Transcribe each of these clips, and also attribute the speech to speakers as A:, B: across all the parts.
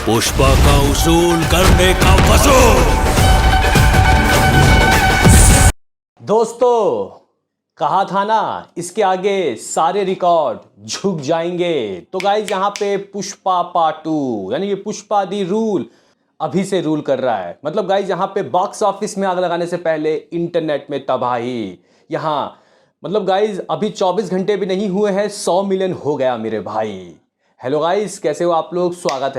A: पुष्पा का उसूल करने का वसूल।
B: दोस्तों, कहा था ना, इसके आगे सारे रिकॉर्ड झुक जाएंगे। तो गाइज यहाँ पे पुष्पा पार्ट 2 यानी कि पुष्पा दी रूल अभी से रूल कर रहा है। मतलब गाइज यहाँ पे बॉक्स ऑफिस में आग लगाने से पहले इंटरनेट में तबाही। यहाँ मतलब गाइज अभी 24 घंटे भी नहीं हुए हैं, 100 मिलियन हो गया मेरे भाई। हेलो गाइस, कैसे हो आप लोग? स्वागत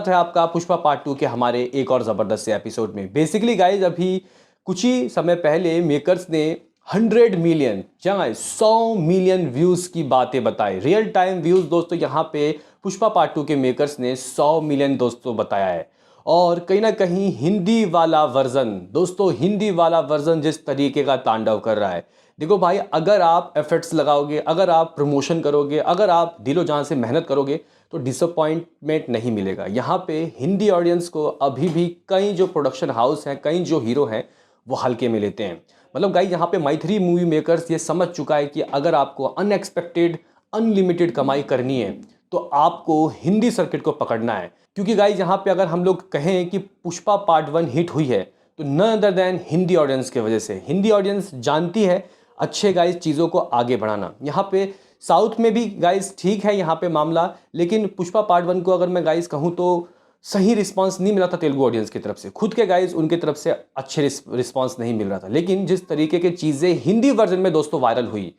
B: है आपका पुष्पा पार्ट 2 के हमारे एक और ज़बरदस्त से एपिसोड में। बेसिकली गाइस अभी कुछ ही समय पहले मेकर्स ने 100 मिलियन जहाँ 100 मिलियन व्यूज़ की बातें बताई। रियल टाइम व्यूज़ दोस्तों यहाँ पे पुष्पा पार्ट 2 के मेकर्स ने 100 मिलियन दोस्तों बताया है। और कहीं ना कहीं हिंदी वाला वर्जन दोस्तों, हिंदी वाला वर्जन जिस तरीके का तांडव कर रहा है, देखो भाई, अगर आप एफर्ट्स लगाओगे, अगर आप प्रमोशन करोगे, अगर आप दिलो जान से मेहनत करोगे तो डिसअपॉइंटमेंट नहीं मिलेगा। यहाँ पे हिंदी ऑडियंस को अभी भी कई जो प्रोडक्शन हाउस हैं, कई जो हीरो हैं वो हल्के में लेते हैं। मतलब गाइस यहाँ पे माइथरी मूवी मेकर्स ये समझ चुका है कि अगर आपको अनएक्सपेक्टेड अनलिमिटेड कमाई करनी है तो आपको हिंदी सर्किट को पकड़ना है। क्योंकि गाइस यहाँ पे अगर हम लोग कहें कि पुष्पा पार्ट 1 हिट हुई है तो न अदर देन हिंदी ऑडियंस की वजह से। हिंदी ऑडियंस जानती है अच्छे गाइस चीज़ों को आगे बढ़ाना। यहाँ पे साउथ में भी गाइस ठीक है यहाँ पे मामला, लेकिन पुष्पा पार्ट 1 को अगर मैं गाइस कहूँ तो सही रिस्पांस नहीं मिला था तेलुगु ऑडियंस की तरफ से। खुद के गाइस उनकी तरफ से अच्छे रिस्पांस नहीं मिल रहा था। लेकिन जिस तरीके की चीज़ें हिंदी वर्जन में दोस्तों वायरल हुई,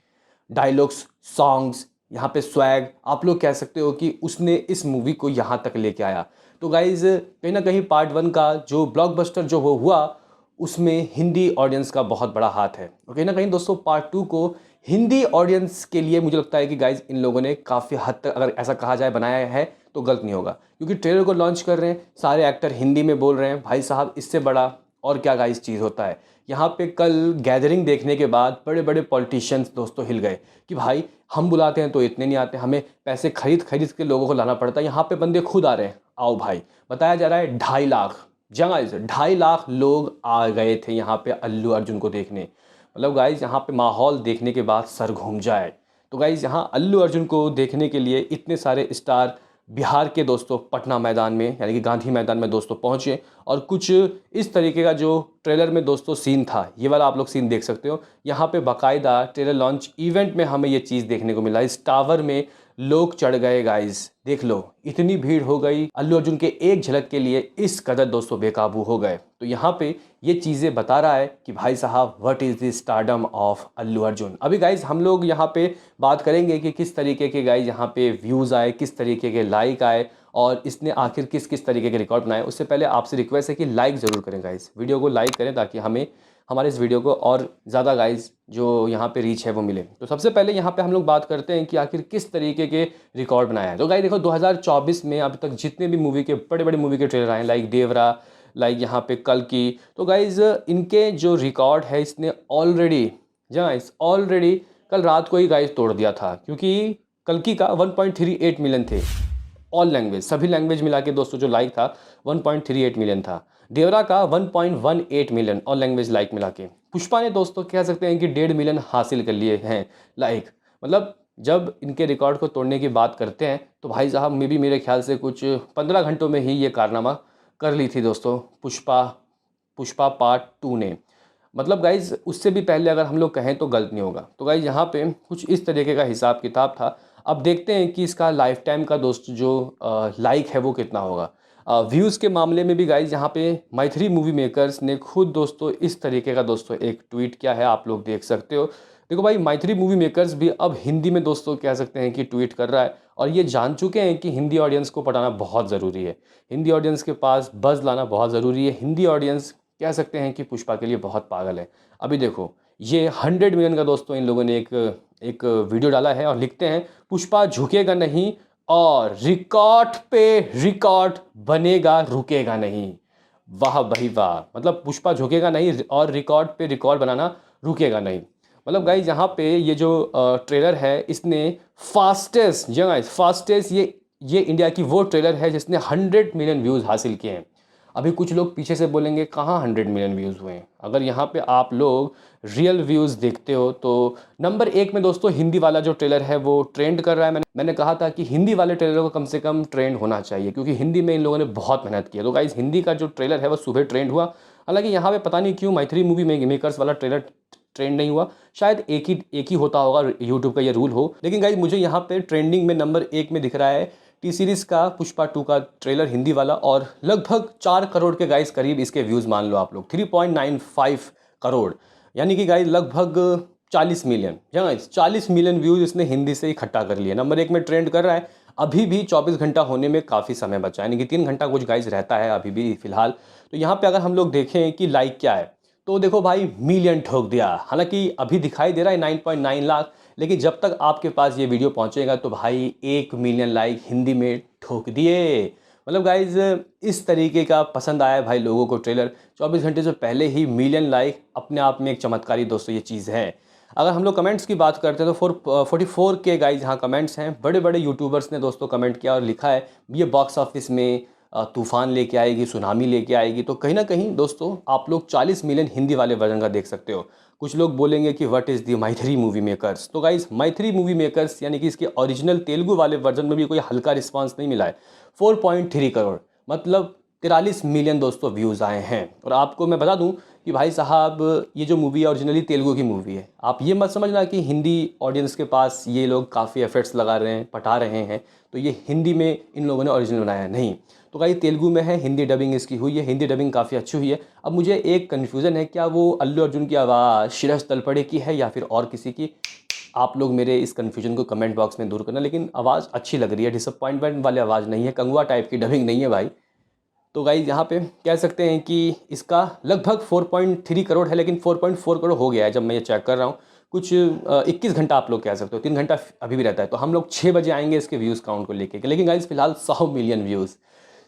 B: डायलॉग्स, सॉन्ग्स, यहाँ पे स्वैग, आप लोग कह सकते हो कि उसने इस मूवी को यहाँ तक लेके आया। तो गाइज कहीं ना कहीं पार्ट 1 का जो ब्लॉकबस्टर जो वो हुआ उसमें हिंदी ऑडियंस का बहुत बड़ा हाथ है। और कहीं ना कहीं दोस्तों पार्ट 2 को हिंदी ऑडियंस के लिए मुझे लगता है कि गाइज इन लोगों ने काफ़ी हद तक, अगर ऐसा कहा जाए, बनाया है तो गलत नहीं होगा। क्योंकि ट्रेलर को लॉन्च कर रहे हैं, सारे एक्टर हिंदी में बोल रहे हैं। भाई साहब, इससे बड़ा और क्या गाइस चीज़ होता है। यहाँ पे कल गैदरिंग देखने के बाद बड़े बड़े पॉलिटिशियंस दोस्तों हिल गए कि भाई हम बुलाते हैं तो इतने नहीं आते, हमें पैसे खरीद खरीद के लोगों को लाना पड़ता है। यहाँ पे बंदे खुद आ रहे हैं। आओ भाई, बताया जा रहा है 2.5 लाख, जगह 2.5 लाख लोग आ गए थे यहाँ पे अल्लू अर्जुन को देखने। मतलब गाइज यहाँ पे माहौल देखने के बाद सर घूम जाए। तो गाइज यहाँ अल्लू अर्जुन को देखने के लिए इतने सारे स्टार बिहार के दोस्तों पटना मैदान में यानी कि गांधी मैदान में दोस्तों पहुंचे। और कुछ इस तरीके का जो ट्रेलर में दोस्तों सीन था, ये वाला आप लोग सीन देख सकते हो। यहाँ पे बाकायदा ट्रेलर लॉन्च इवेंट में हमें ये चीज़ देखने को मिला। इस टावर में लोग चढ़ गए गाइस, देख लो इतनी भीड़ हो गई। अल्लू अर्जुन के एक झलक के लिए इस कदर दोस्तों बेकाबू हो गए। तो यहाँ पे ये चीज़ें बता रहा है कि भाई साहब, what is the stardom of Allu Arjun. अभी गाइज हम लोग यहाँ पे बात करेंगे कि किस तरीके के गाइज यहाँ पे व्यूज़ आए, किस तरीके के लाइक आए और इसने आखिर किस किस तरीके के रिकॉर्ड बनाए। उससे पहले आपसे रिक्वेस्ट है कि लाइक ज़रूर करें गाइज, वीडियो को लाइक करें ताकि हमें हमारे इस वीडियो को और ज़्यादा गाइज जो यहाँ पे रीच है वो मिले। तो सबसे पहले यहाँ पे हम लोग बात करते हैं कि आखिर किस तरीके के रिकॉर्ड बनाया है। तो गाइज देखो, 2024 में अब तक जितने भी मूवी के बड़े बड़े मूवी के ट्रेलर आए, लाइक देवरा, लाइक यहाँ पे कल की, तो गाइज इनके जो रिकॉर्ड है इसने ऑलरेडी कल रात को ही गाइज तोड़ दिया था। क्योंकि कल की का 1.38 मिलियन थे ऑल लैंग्वेज, सभी लैंग्वेज मिला के दोस्तों जो लाइक था 1.38 मिलियन था। देवरा का 1.18 मिलियन ऑल लैंग्वेज लाइक मिला के। पुष्पा ने दोस्तों कह सकते हैं कि 1.5 मिलियन हासिल कर लिए हैं लाइक। मतलब जब इनके रिकॉर्ड को तोड़ने की बात करते हैं तो भाई साहब मेरे ख्याल से कुछ 15 घंटों में ही ये कारनामा कर ली थी दोस्तों पुष्पा पार्ट 2 ने। मतलब गाइज उससे भी पहले अगर हम लोग कहें तो गलत नहीं होगा। तो गाइज यहाँ पे कुछ इस तरीके का हिसाब किताब था। अब देखते हैं कि इसका लाइफ टाइम का दोस्त जो लाइक है वो कितना होगा। व्यूज़ के मामले में भी गाइज यहाँ पे माइथरी मूवी मेकर्स ने खुद दोस्तों इस तरीके का दोस्तों एक ट्वीट किया है, आप लोग देख सकते हो। देखो भाई, माइथरी मूवी मेकर्स भी अब हिंदी में दोस्तों कह सकते हैं कि ट्वीट कर रहा है और ये जान चुके हैं कि हिंदी ऑडियंस को पटाना बहुत ज़रूरी है, हिंदी ऑडियंस के पास बज़ लाना बहुत ज़रूरी है। हिंदी ऑडियंस कह सकते हैं कि पुष्पा के लिए बहुत पागल है। अभी देखो, ये 100 मिलियन का दोस्तों इन लोगों ने एक वीडियो डाला है और लिखते हैं पुष्पा झुकेगा नहीं और रिकॉर्ड पे रिकॉर्ड बनेगा, रुकेगा नहीं। वाह भाई वाह, मतलब पुष्पा झुकेगा नहीं और रिकॉर्ड पे रिकॉर्ड बनाना रुकेगा नहीं। मतलब गाइज यहाँ पे ये जो ट्रेलर है इसने फास्टेस्ट ये इंडिया की वो ट्रेलर है जिसने 100 मिलियन व्यूज़ हासिल किए हैं। अभी कुछ लोग पीछे से बोलेंगे कहाँ 100 मिलियन व्यूज़ हुए हैं। अगर यहाँ पे आप लोग रियल व्यूज़ देखते हो तो नंबर 1 में दोस्तों हिंदी वाला जो ट्रेलर है वो ट्रेंड कर रहा है। मैंने कहा था कि हिंदी वाले ट्रेलर को कम से कम ट्रेंड होना चाहिए, क्योंकि हिंदी में इन लोगों ने बहुत मेहनत की है। तो गाइज़ हिंदी का जो ट्रेलर है वो सुबह ट्रेंड हुआ। हालांकि यहाँ पे पता नहीं क्यों मैथिली मूवी मेकर्स वाला ट्रेलर ट्रेंड नहीं हुआ, शायद एक ही होता होगा, यूट्यूब का ये रूल हो। लेकिन गाइज मुझे यहाँ पे ट्रेंडिंग में नंबर 1 में दिख रहा है टी सीरीज़ का पुष्पा 2 का ट्रेलर हिंदी वाला, और लगभग 4 करोड़ के गाइज करीब इसके व्यूज़ मान लो आप लोग, 3.95 करोड़, यानी कि गाइज लगभग 40 मिलियन। गाइज 40 मिलियन व्यूज़ इसने हिंदी से इकट्ठा कर लिए, नंबर 1 में ट्रेंड कर रहा है। अभी भी 24 घंटा होने में काफ़ी समय बचा है, यानी कि 3 घंटा कुछ गाइज रहता है अभी भी फ़िलहाल। तो यहाँ पे अगर हम लोग देखें कि लाइक क्या है, तो देखो भाई मिलियन ठोक दिया। हालांकि अभी दिखाई दे रहा है 9.9 लाख, लेकिन जब तक आपके पास ये वीडियो पहुंचेगा तो भाई 1 मिलियन लाइक हिंदी में ठोक दिए। मतलब गाइज इस तरीके का पसंद आया भाई लोगों को ट्रेलर, 24 घंटे से पहले ही मिलियन लाइक, अपने आप में एक चमत्कारी दोस्तों ये चीज़ है। अगर हम लोग कमेंट्स की बात करते हैं तो 44 के गाइज यहाँ कमेंट्स हैं। बड़े बड़े यूट्यूबर्स ने दोस्तों कमेंट किया और लिखा है ये बॉक्स ऑफिस में तूफान लेके आएगी, सुनामी लेके आएगी। तो कहीं ना कहीं दोस्तों आप लोग 40 मिलियन हिंदी वाले वर्जन का देख सकते हो। कुछ लोग बोलेंगे कि what is the Maithili movie makers. तो गाइस मैथिली मूवी मेकर्स यानी कि इसके ओरिजिनल तेलुगु वाले वर्जन में भी कोई हल्का रिस्पांस नहीं मिला है। 4.3 करोड़ मतलब 43 मिलियन दोस्तों व्यूज़ आए हैं। और आपको मैं बता दूं कि भाई साहब ये जो मूवी है ओरिजिनली तेलुगु की मूवी है। आप ये मत समझना कि हिंदी ऑडियंस के पास ये लोग काफ़ी एफर्ट्स लगा रहे हैं, पटा रहे हैं, तो ये हिंदी में इन लोगों ने ओरिजिनल बनाया नहीं। तो भाई तेलुगु में है, हिंदी डबिंग इसकी हुई है, हिंदी डबिंग काफ़ी अच्छी हुई है। अब मुझे एक कन्फ्यूज़न है, क्या वो अल्लू अर्जुन की आवाज़ शिरस तलपड़े की है या फिर और किसी की? आप लोग मेरे इस कन्फ्यूजन को कमेंट बॉक्स में दूर करना। लेकिन आवाज़ अच्छी लग रही है, डिसअपॉइंटमेंट वाली आवाज़ नहीं है, कंगुआ टाइप की डबिंग नहीं है भाई। तो गाइज यहाँ पे कह सकते हैं कि इसका लगभग 4.3 करोड़ है, लेकिन 4.4 करोड़ हो गया है जब मैं ये चेक कर रहा हूँ। कुछ 21 घंटा आप लोग कह सकते हो, 3 घंटा अभी भी रहता है। तो हम लोग 6 बजे आएंगे इसके व्यूज़ काउंट को लेके। लेकिन गाइज फिलहाल 100 मिलियन व्यूज़,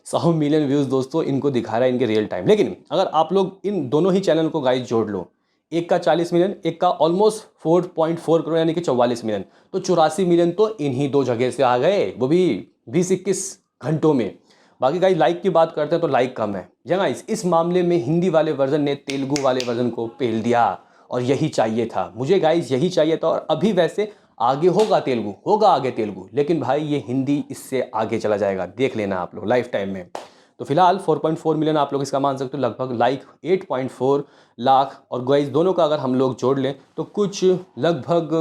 B: 100 मिलियन व्यूज़ दोस्तों इनको दिखा रहा है इनके रियल टाइम। लेकिन अगर आप लोग इन दोनों ही चैनल को गाइज जोड़ लो, एक का 40 मिलियन, एक का ऑलमोस्ट 4.4 करोड़ यानी कि 44 मिलियन, तो 84 मिलियन तो इन्हीं दो जगह से आ गए, वो भी 20-21 घंटों में। बाकी गाइस लाइक की बात करते हैं तो लाइक कम है। गाइस इस मामले में हिंदी वाले वर्जन ने तेलुगु वाले वर्जन को पेल दिया, और यही चाहिए था मुझे गाइस, यही चाहिए था। और अभी वैसे आगे होगा तेलुगु, होगा आगे तेलुगु, लेकिन भाई ये हिंदी इससे आगे चला जाएगा, देख लेना आप लोग लाइफ टाइम में। तो फिलहाल 4.4 मिलियन आप लोग इसका मान सकते हो, लगभग लाइक 8.4 लाख। और गाइस दोनों का अगर हम लोग जोड़ लें तो कुछ लगभग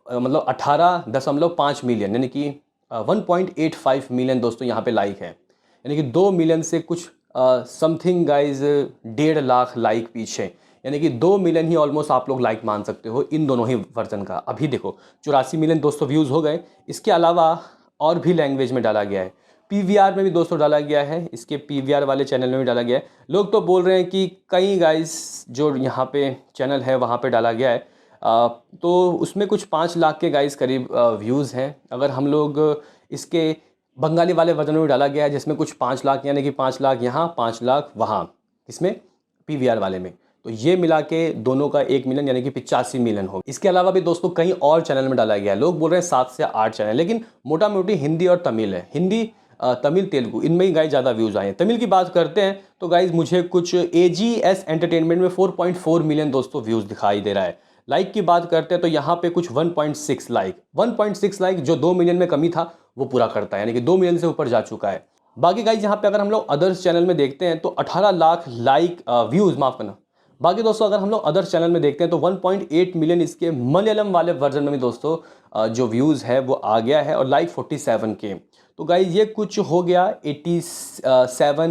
B: मतलब 18.5 मिलियन यानी कि 1.85 मिलियन दोस्तों यहाँ पे लाइक है। यानी कि 2 मिलियन से कुछ समथिंग गाइज 1.5 लाख लाइक पीछे, यानी कि 2 मिलियन ही ऑलमोस्ट आप लोग लाइक मान सकते हो इन दोनों ही वर्जन का। अभी देखो 84 मिलियन दोस्तों व्यूज़ हो गए। इसके अलावा और भी लैंग्वेज में डाला गया है, पीवीआर में भी दोस्तों डाला गया है, इसके पीवीआर वाले चैनल में भी डाला गया है। लोग तो बोल रहे हैं कि कई गाइज जो यहाँ पे चैनल है वहाँ पे डाला गया है, तो उसमें कुछ 5 लाख के गाइज करीब व्यूज़ हैं। अगर हम लोग इसके बंगाली वाले वर्जन में भी डाला गया है जिसमें कुछ 5 लाख यानी कि 5 लाख यहाँ 5 लाख वहाँ, इसमें पीवीआर वाले में, तो ये मिला के दोनों का 1 मिलियन यानी कि 85 मिलियन हो। इसके अलावा भी दोस्तों कई और चैनल में डाला गया है। लोग बोल रहे हैं 7 से 8 चैनल, लेकिन मोटा मोटी हिंदी और तमिल है, हिंदी तमिल तेलुगु इनमें ही गाइज ज़्यादा व्यूज़ आए हैं। तमिल की बात करते हैं तो गाइज मुझे कुछ AGS एंटरटेनमेंट में 4.4 मिलियन दोस्तों व्यूज़ दिखाई दे रहा है। लाइक की बात करते हैं तो यहाँ पे कुछ 1.6 लाइक जो 2 मिलियन में कमी था वो पूरा करता है, यानी कि 2 मिलियन से ऊपर जा चुका है। बाकी गाइज यहाँ पे अगर हम लोग अदर्स चैनल में देखते हैं तो 18 लाख लाइक व्यूज़, माफ़ करना। बाकी दोस्तों अगर हम लोग अदर्स चैनल में देखते हैं तो 1.8 मिलियन इसके मलयालम वाले वर्जन में भी दोस्तों जो व्यूज़ है वो आ गया है, और लाइक 47 के। तो गाइज ये कुछ हो गया 87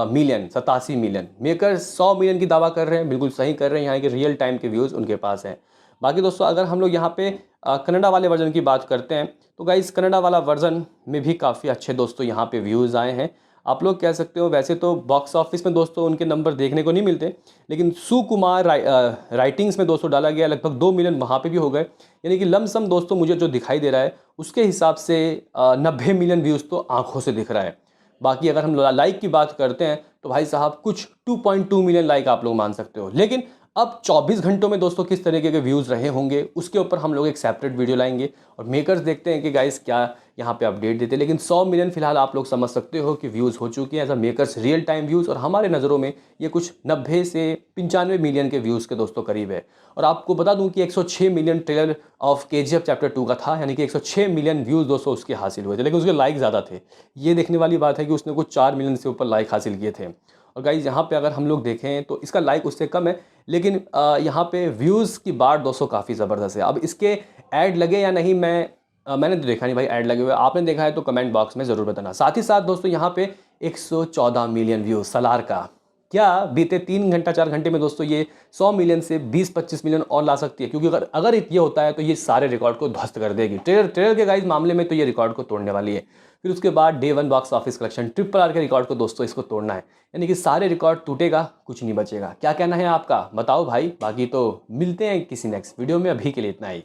B: मिलियन, 87 मिलियन। मेकर्स 100 मिलियन की दावा कर रहे हैं, बिल्कुल सही कर रहे हैं, यहाँ के रियल टाइम के व्यूज़ उनके पास हैं। बाकी दोस्तों अगर हम लोग यहाँ पे कन्नड़ा वाले वर्जन की बात करते हैं तो गाइस कन्नड़ा वाला वर्जन में भी काफ़ी अच्छे दोस्तों यहाँ पे व्यूज़ आए हैं। आप लोग कह सकते हो वैसे तो बॉक्स ऑफिस में दोस्तों उनके नंबर देखने को नहीं मिलते, लेकिन सुकुमार राइटिंग्स में दोस्तों डाला गया, लगभग 2 मिलियन वहाँ पे भी हो गए। यानी कि लमसम दोस्तों मुझे जो दिखाई दे रहा है उसके हिसाब से 90 मिलियन व्यूज़ तो आँखों से दिख रहा है। बाकी अगर हम लाइक की बात करते हैं तो भाई साहब कुछ 2.2 मिलियन लाइक आप लोग मान सकते हो। लेकिन अब 24 घंटों में दोस्तों किस तरीके के व्यूज़ रहे होंगे उसके ऊपर हम लोग एक सेपरेट वीडियो लाएंगे और मेकर्स देखते हैं कि गाइस क्या यहाँ पे अपडेट देते हैं। लेकिन 100 मिलियन फिलहाल आप लोग समझ सकते हो कि व्यूज़ हो चुके हैं as a makers real time views, और हमारे नज़रों में ये कुछ 90 से 95 मिलियन के व्यूज़ के दोस्तों करीब है। और आपको बता दूं कि 106 million trailer of KGF chapter 2 का था, यानी कि 106 मिलियन व्यूज़ दोस्तों उसके हासिल हुए थे, लेकिन उसके लाइक ज़्यादा थे। ये देखने वाली बात है कि उसने कुछ 4 मिलियन से ऊपर लाइक हासिल किए थे। और गाइज यहाँ पे अगर हम लोग देखें तो इसका लाइक उससे कम है, लेकिन यहाँ पे व्यूज़ की बात दोस्तों काफ़ी ज़बरदस्त है। अब इसके ऐड लगे या नहीं मैंने तो देखा नहीं भाई ऐड लगे हुए, आपने देखा है तो कमेंट बॉक्स में ज़रूर बताना। साथ ही साथ दोस्तों यहाँ पे 114 मिलियन व्यूज़ सलार का, क्या बीते 3 घंटा 4 घंटे में दोस्तों ये 100 मिलियन से 20-25 मिलियन और ला सकती है, क्योंकि अगर ये होता है तो ये सारे रिकॉर्ड को ध्वस्त कर देगी। ट्रेलर के गाइज मामले में तो ये रिकॉर्ड को तोड़ने वाली है। फिर उसके बाद day 1 box office collection RRR के रिकॉर्ड को दोस्तों इसको तोड़ना है, यानी कि सारे रिकॉर्ड टूटेगा, कुछ नहीं बचेगा। क्या कहना है आपका बताओ भाई, बाकी तो मिलते हैं किसी नेक्स्ट वीडियो में, अभी के लिए इतना ही।